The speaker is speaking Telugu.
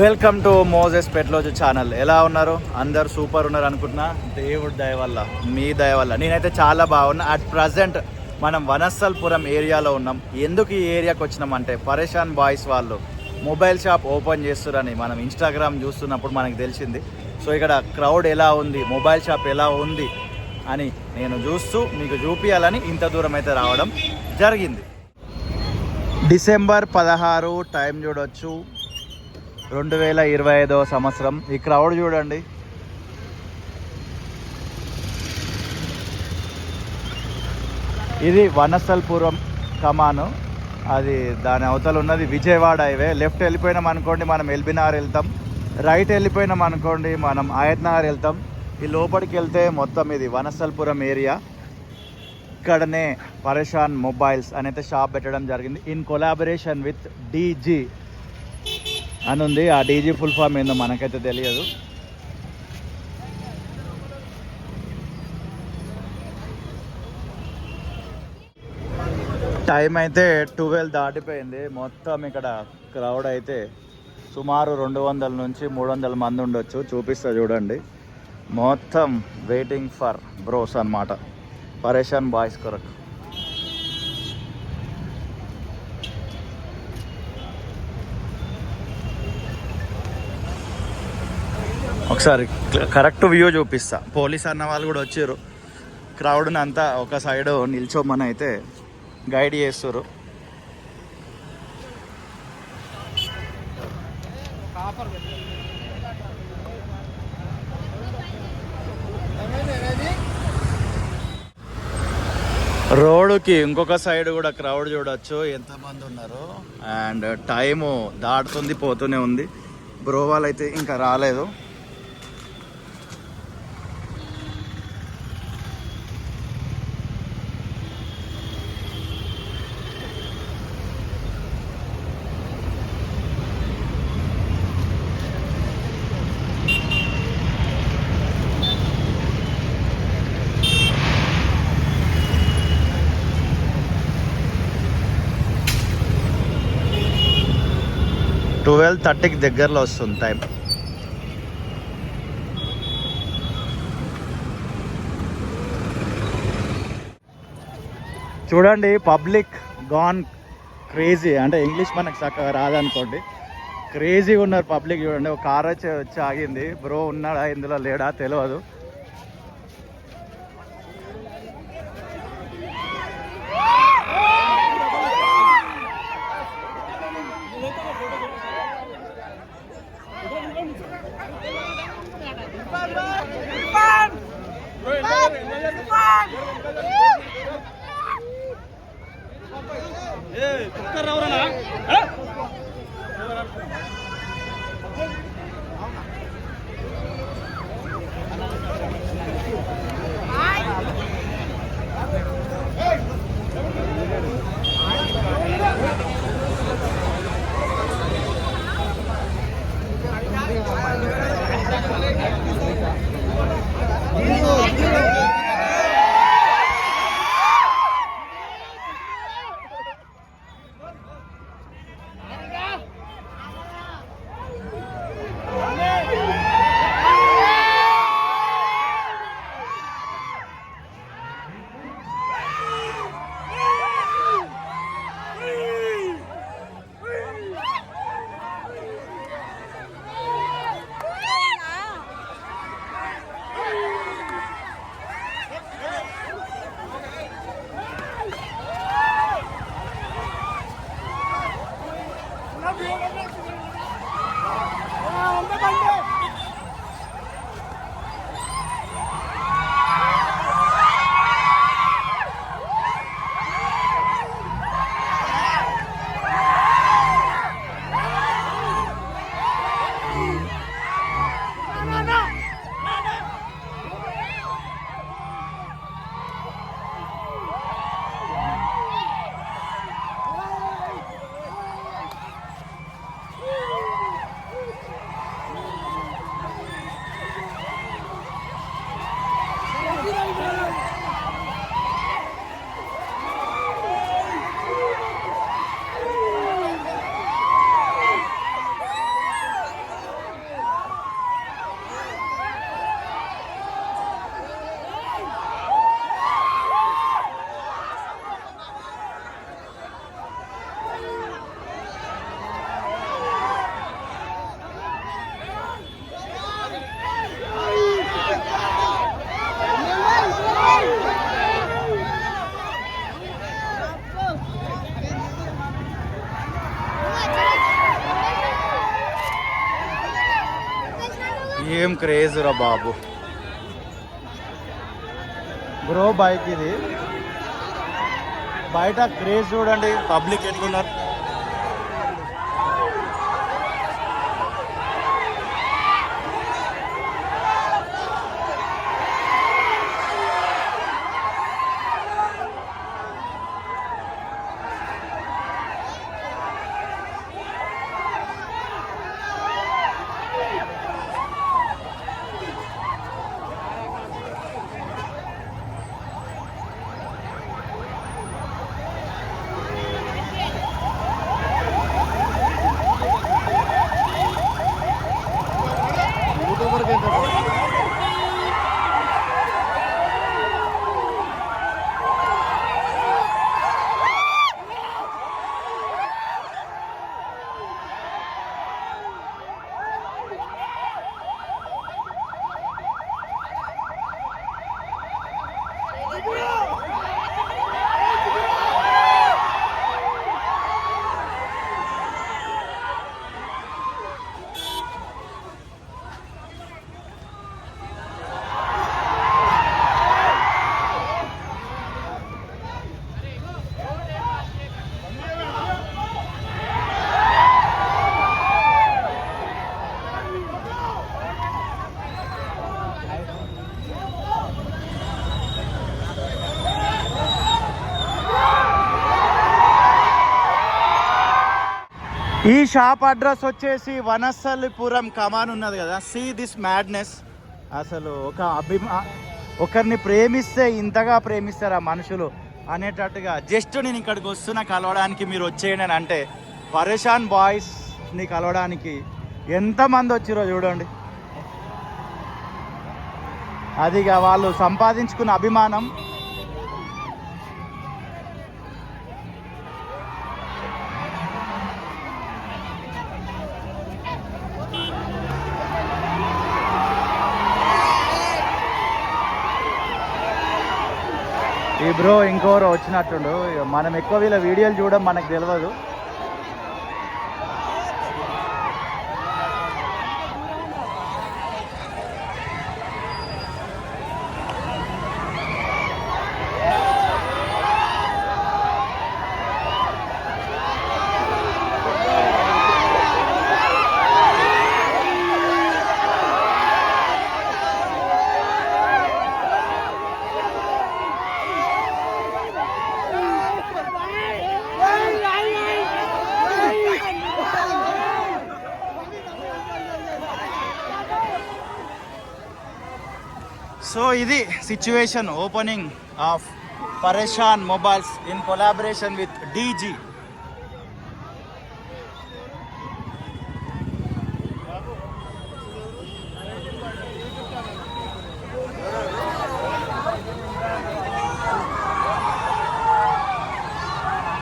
Welcome to Moses పెట్లోజు channel. ఎలా ఉన్నారు? అందరు సూపర్ ఉన్నారు అనుకుంటున్నా. దేవుడి దయ వల్ల, మీ దయ వల్ల నేనైతే చాలా బాగున్నా. అట్ ప్రజెంట్ మనం వనస్థల్పురం ఏరియాలో ఉన్నాం. ఎందుకు ఈ ఏరియాకి వచ్చినామంటే పరేషాన్ బాయ్స్ వాళ్ళు మొబైల్ షాప్ ఓపెన్ చేస్తారని మనం ఇన్స్టాగ్రామ్ చూస్తున్నప్పుడు మనకు తెలిసింది. సో ఇక్కడ క్రౌడ్ ఎలా ఉంది, మొబైల్ షాప్ ఎలా ఉంది అని నేను చూస్తూ మీకు చూపించాలని ఇంత దూరం అయితే రావడం జరిగింది. డిసెంబర్ 16 టైం చూడొచ్చు, 2025 సంవత్సరం. ఈ క్రౌడ్ చూడండి. ఇది వనస్థల్పురం కమాను. అది దాని అవతల ఉన్నది విజయవాడ హైవే. లెఫ్ట్ వెళ్ళిపోయినాం అనుకోండి మనం ఎల్బీనగర్ వెళ్తాం, రైట్ వెళ్ళిపోయినాం అనుకోండి మనం ఆయత్ నగర్ వెళ్తాం. ఈ లోపలికి వెళ్తే మొత్తం ఇది వనస్థల్పురం ఏరియా. ఇక్కడనే పరేషాన్ మొబైల్స్ అనేది షాప్ పెట్టడం జరిగింది ఇన్ కొలాబరేషన్ విత్ డీజీ అని ఉంది. ఆ డీజీ ఫుల్ ఫామ్ ఏందో మనకైతే తెలియదు. టైం అయితే 12 దాటిపోయింది. మొత్తం ఇక్కడ క్రౌడ్ అయితే సుమారు 200 నుంచి 300 మంది ఉండొచ్చు. చూపిస్తా చూడండి. మొత్తం వెయిటింగ్ ఫర్ బ్రోస్ అన్నమాట, పరేషాన్ బాయ్స్ కొరకు. ఒకసారి కరెక్ట్ వ్యూ చూపిస్తా. పోలీస్ అన్న వాళ్ళు కూడా వచ్చారు. క్రౌడ్ని అంతా ఒక సైడ్ నిల్చోమని అయితే గైడ్ చేస్తారు. రోడ్డుకి ఇంకొక సైడ్ కూడా క్రౌడ్ చూడొచ్చు ఎంతమంది ఉన్నారు. అండ్ టైము దాటుతుంది, పోతూనే ఉంది. బ్రో వాళ్ళు అయితే ఇంకా రాలేదు. ట్వెల్వ్ 30కి దగ్గరలో వస్తుంది టైం. చూడండి, పబ్లిక్ గాన్ క్రేజీ. అంటే ఇంగ్లీష్ మనకు చక్కగా రాదనుకోండి, క్రేజీగా ఉన్నారు పబ్లిక్. చూడండి, ఒక కార్ వచ్చి ఆగింది. బ్రో ఉన్నాడా ఇందులో లేడా తెలియదు. ఏం క్రేజ్ రా బాబు బ్రో. బైక్ ఇది బయట క్రేజ్ చూడండి, పబ్లిక్ ఎట్లున్నారు. ఈ షాప్ అడ్రస్ వచ్చేసి వనస్థలిపురం కమాన్ ఉన్నది కదా. See this madness. అసలు ఒకరిని ప్రేమిస్తే ఇంతగా ప్రేమిస్తారా మనుషులు అనేటట్టుగా. జస్ట్ నేను ఇక్కడికి వస్తున్నా కలవడానికి, మీరు వచ్చేయండి అని అంటే పరేషాన్ బాయ్స్ని కలవడానికి ఎంతమంది వచ్చిరో చూడండి. అదిగా వాళ్ళు సంపాదించుకున్న అభిమానం. ఈ బ్రో ఇంకోరు వచ్చినట్టుండు. మనం ఎక్కువ వీళ్ళ వీడియోలు చూడడం మనకు తెలియదు. సో ఇది సిచ్యువేషన్ ఓపెనింగ్ ఆఫ్ పరేషాన్ mobiles in collaboration with DG.